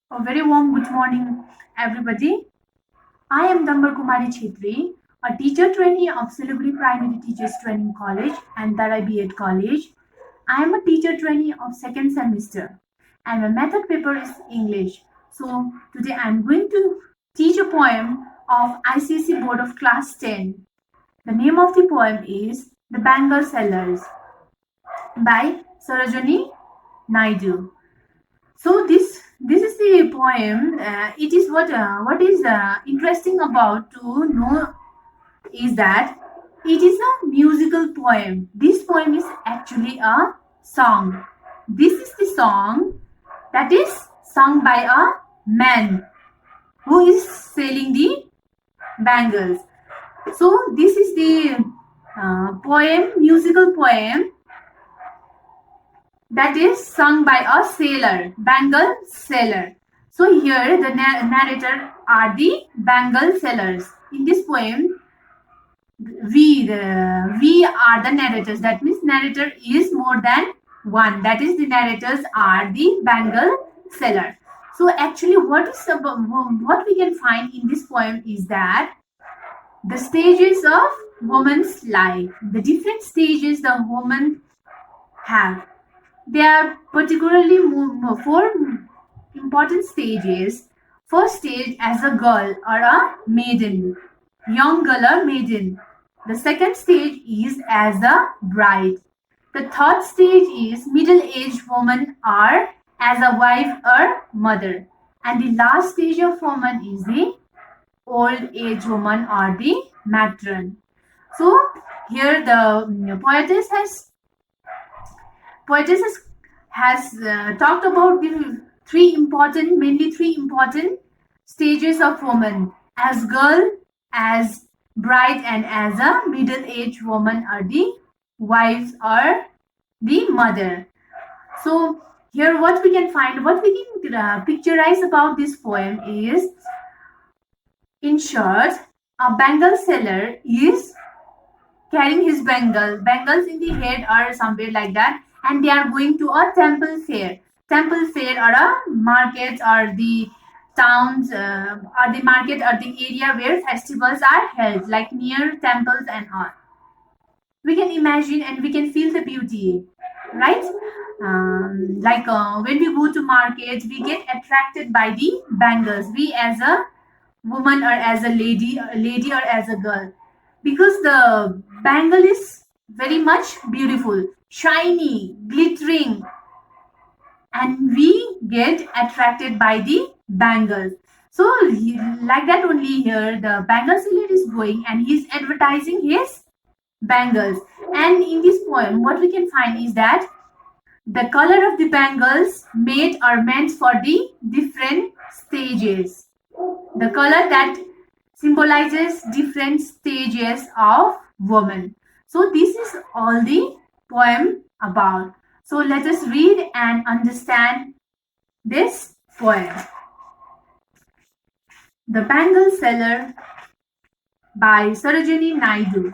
A very warm good morning, everybody. I am Dambar Kumari Chhetri, a teacher trainee of Siliguri Primary Teachers Training College and Tarai B.Ed College. I am a teacher trainee of second semester, and my method paper is English. So today I am going to teach a poem of ICSE Board of Class 10. The name of the poem is The Bengal Sellers by Sarojini Naidu. So this is the poem. It is what is interesting about to know is that it is a musical poem. This poem is actually a song. This is the song that is sung by a man who is selling the bangles. So this is the musical poem that is sung by a sailor, Bengal sailor. So here the narrator are the Bengal sailors. In this poem, we are the narrators. That means narrator is more than one. That is the narrators are the Bengal sailor. So actually, what we can find in this poem is that the stages of woman's life, the different stages the woman have. There are particularly four important stages. First stage as a girl or a maiden, young girl or maiden. The second stage is as a bride. The third stage is middle-aged woman or as a wife or mother. And the last stage of woman is the old age woman or the matron. So here the poetess has talked about the mainly three important stages of woman: as girl, as bride, and as a middle-aged woman, or the wives or the mother. So here, what we can picturize about this poem is, in short, a bangle seller is carrying his bangles in the head or somewhere like that, and they are going to a temple fair or a market or the towns or the market or the area where festivals are held, like near temples and all. We can imagine and we can feel the beauty, right? When we go to markets, we get attracted by the bangles. We as a woman or as a lady or as a girl, because the bangle is very much beautiful, shiny, glittering, and we get attracted by the bangles. So like that only here the bangle seller is going and he's advertising his bangles. And in this poem what we can find is that the color of the bangles made or meant for the different stages, the color that symbolizes different stages of woman. So this is all the poem about. So let us read and understand this poem. The Bangle Seller by Sarojini Naidu.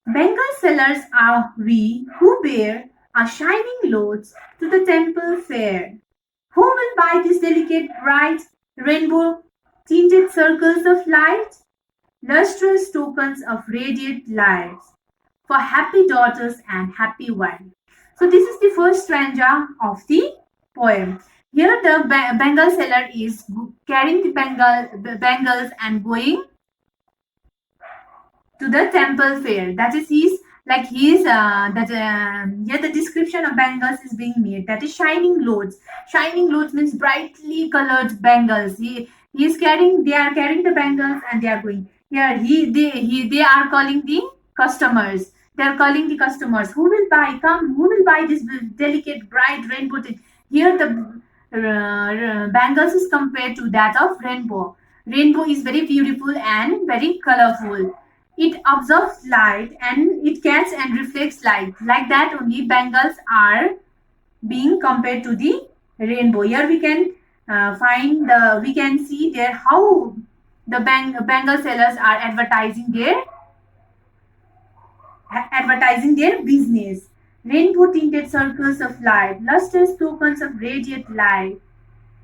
Bengal sellers are we who bear our shining loads to the temple fair. Who will buy these delicate, bright, rainbow tinted circles of light? Lustrous tokens of radiant lives for happy daughters and happy wives. So this is the first stanza of the poem. Here the Bengal seller is carrying the bangles and going to the temple fair. That is here the description of bangles is being made. That is shining loads. Shining loads means brightly colored bangles. They are carrying the bangles and they are going. Here they are calling the customers. They are calling the customers. Who will buy? Come, who will buy this delicate, bright rainbow thing? Here the bangles is compared to that of rainbow. Rainbow is very beautiful and very colorful. It absorbs light and it catches and reflects light. Like that only bangles are being compared to the rainbow. Here we can we can see there how the bangle sellers are advertising their business. Rainbow tinted circles of light, lustrous tokens of radiant light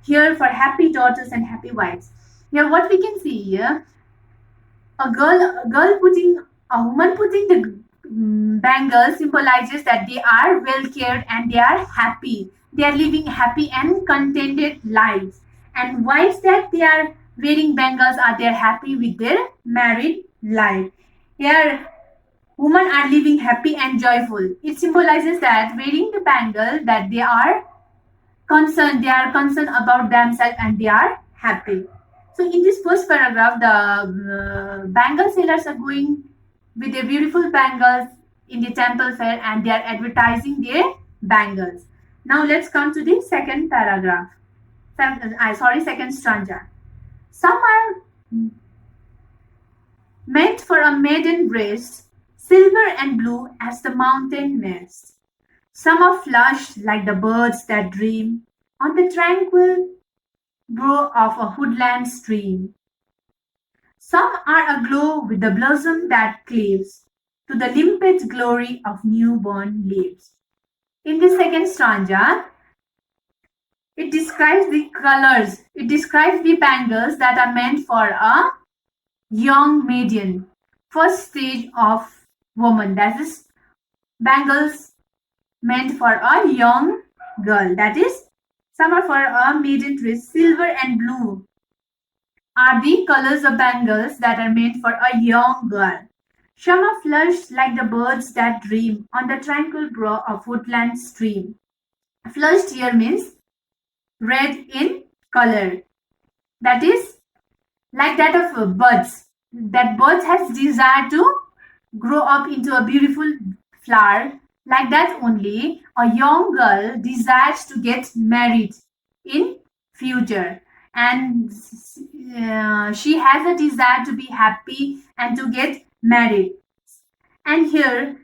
here for happy daughters and happy wives. Here, what we can see here, a woman putting the bangle symbolizes that they are well cared and they are happy. They are living happy and contented lives. And wives that they are wearing bangles are they happy with their married life. Here, women are living happy and joyful. It symbolizes that wearing the bangle that they are concerned about themselves and they are happy. So in this first paragraph, the bangle sellers are going with their beautiful bangles in the temple fair and they are advertising their bangles. Now let's come to the second paragraph. Second stanza. Some are meant for a maiden breast, silver and blue as the mountain mist. Some are flushed like the birds that dream on the tranquil brow of a woodland stream. Some are aglow with the blossom that cleaves to the limpid glory of newborn leaves. In the second stanza, it describes the colors. It describes the bangles that are meant for a young maiden, first stage of woman. That is bangles meant for a young girl. That is, some are for a maiden dress. Silver and blue are the colors of bangles that are meant for a young girl. Some are flushed like the birds that dream on the tranquil brow of woodland stream. Flushed here means red in color. That is like that of birds. That birds has desire to grow up into a beautiful flower. Like that only, a young girl desires to get married in future. And she has a desire to be happy and to get married. And here,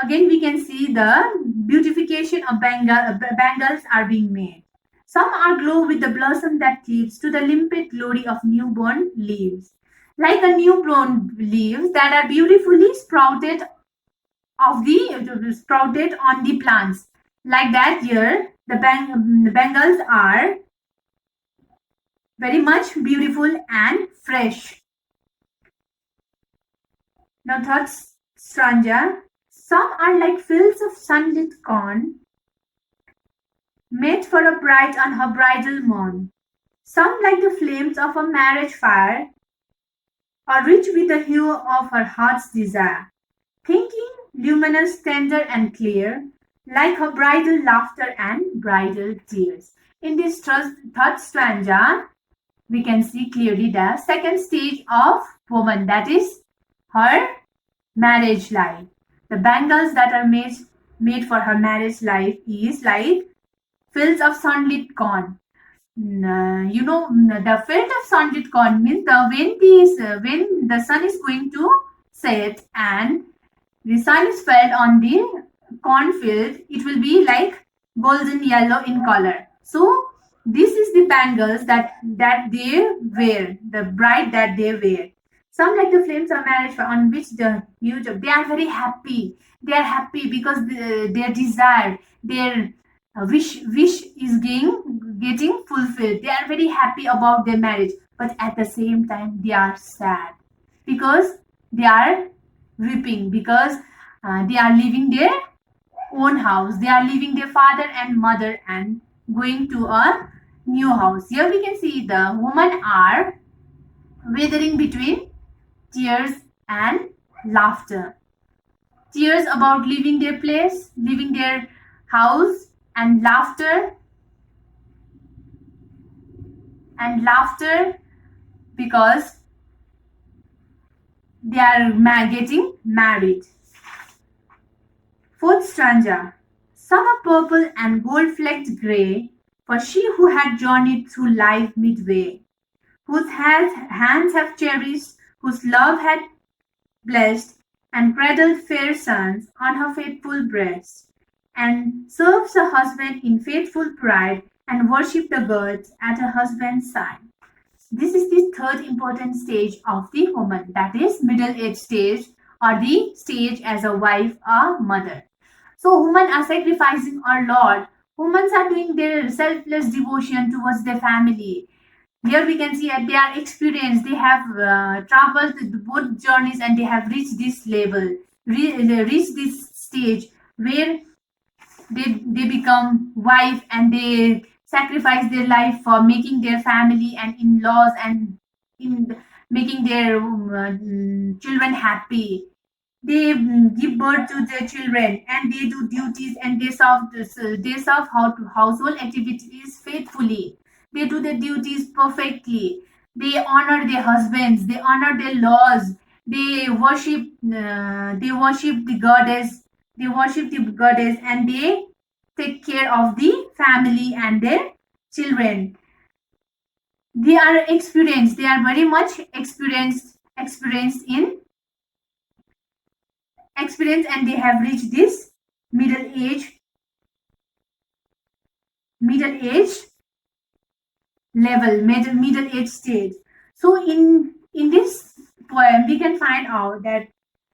again we can see the beautification of bangles are being made. Some are glow with the blossom that cleaves to the limpid glory of newborn leaves. Like a newborn leaves that are beautifully sprouted on the plants. Like that here, the bangles are very much beautiful and fresh. Now third stanza. Some are like fields of sunlit corn, made for a bride on her bridal morn. Some like the flames of a marriage fire, are rich with the hue of her heart's desire. Thinking luminous, tender and clear, like her bridal laughter and bridal tears. In this third stanza, we can see clearly the second stage of woman, that is her marriage life. The bangles that are made for her marriage life is like fields of sunlit corn. The field of sunlit corn means when the sun is going to set and the sun is felt on the cornfield, it will be like golden yellow in color. So this is the bangles that they wear, the bride that they wear. Some like the flames of marriage on which the huge, they are very happy. They are happy because their desire, their wish is getting fulfilled. They are very happy about their marriage, but at the same time they are sad because they are weeping because they are leaving their own house. They are leaving their father and mother and going to a new house. Here we can see the women are withering between tears and laughter. Tears about leaving their place, leaving their house, and laughter because they are getting married. Fourth stanza. Some are purple and gold-flecked grey, for she who had journeyed through life midway, whose hands have cherished, whose love had blessed, and cradled fair sons on her faithful breast, and serves her husband in faithful pride, and worship the gods at her husband's side. This is the third important stage of the woman, that is middle-age stage, or the stage as a wife or mother. So women are sacrificing our Lord. women are doing their selfless devotion towards their family. Here we can see that they are experienced, they have traveled both journeys and they have reached this level, reached this stage where they become wife and they sacrifice their life for making their family and in-laws and in making their children happy. They give birth to their children and they do duties and they serve household activities faithfully. They do their duties perfectly. They honor their husbands, they honor their laws, they worship the goddess, and they take care of the family and their children. They are experienced, they are very much experienced and they have reached this middle age middle age level, middle age stage. So in this poem we can find out that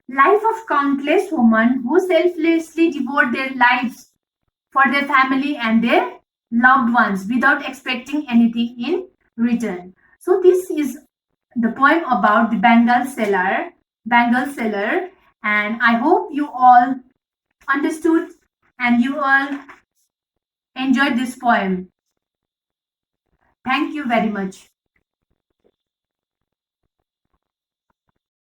life of countless women who selflessly devote their lives for their family and their loved ones without expecting anything in return. So this is the poem about the Bengal seller, and I hope you all understood and you all enjoyed this poem. Thank you very much.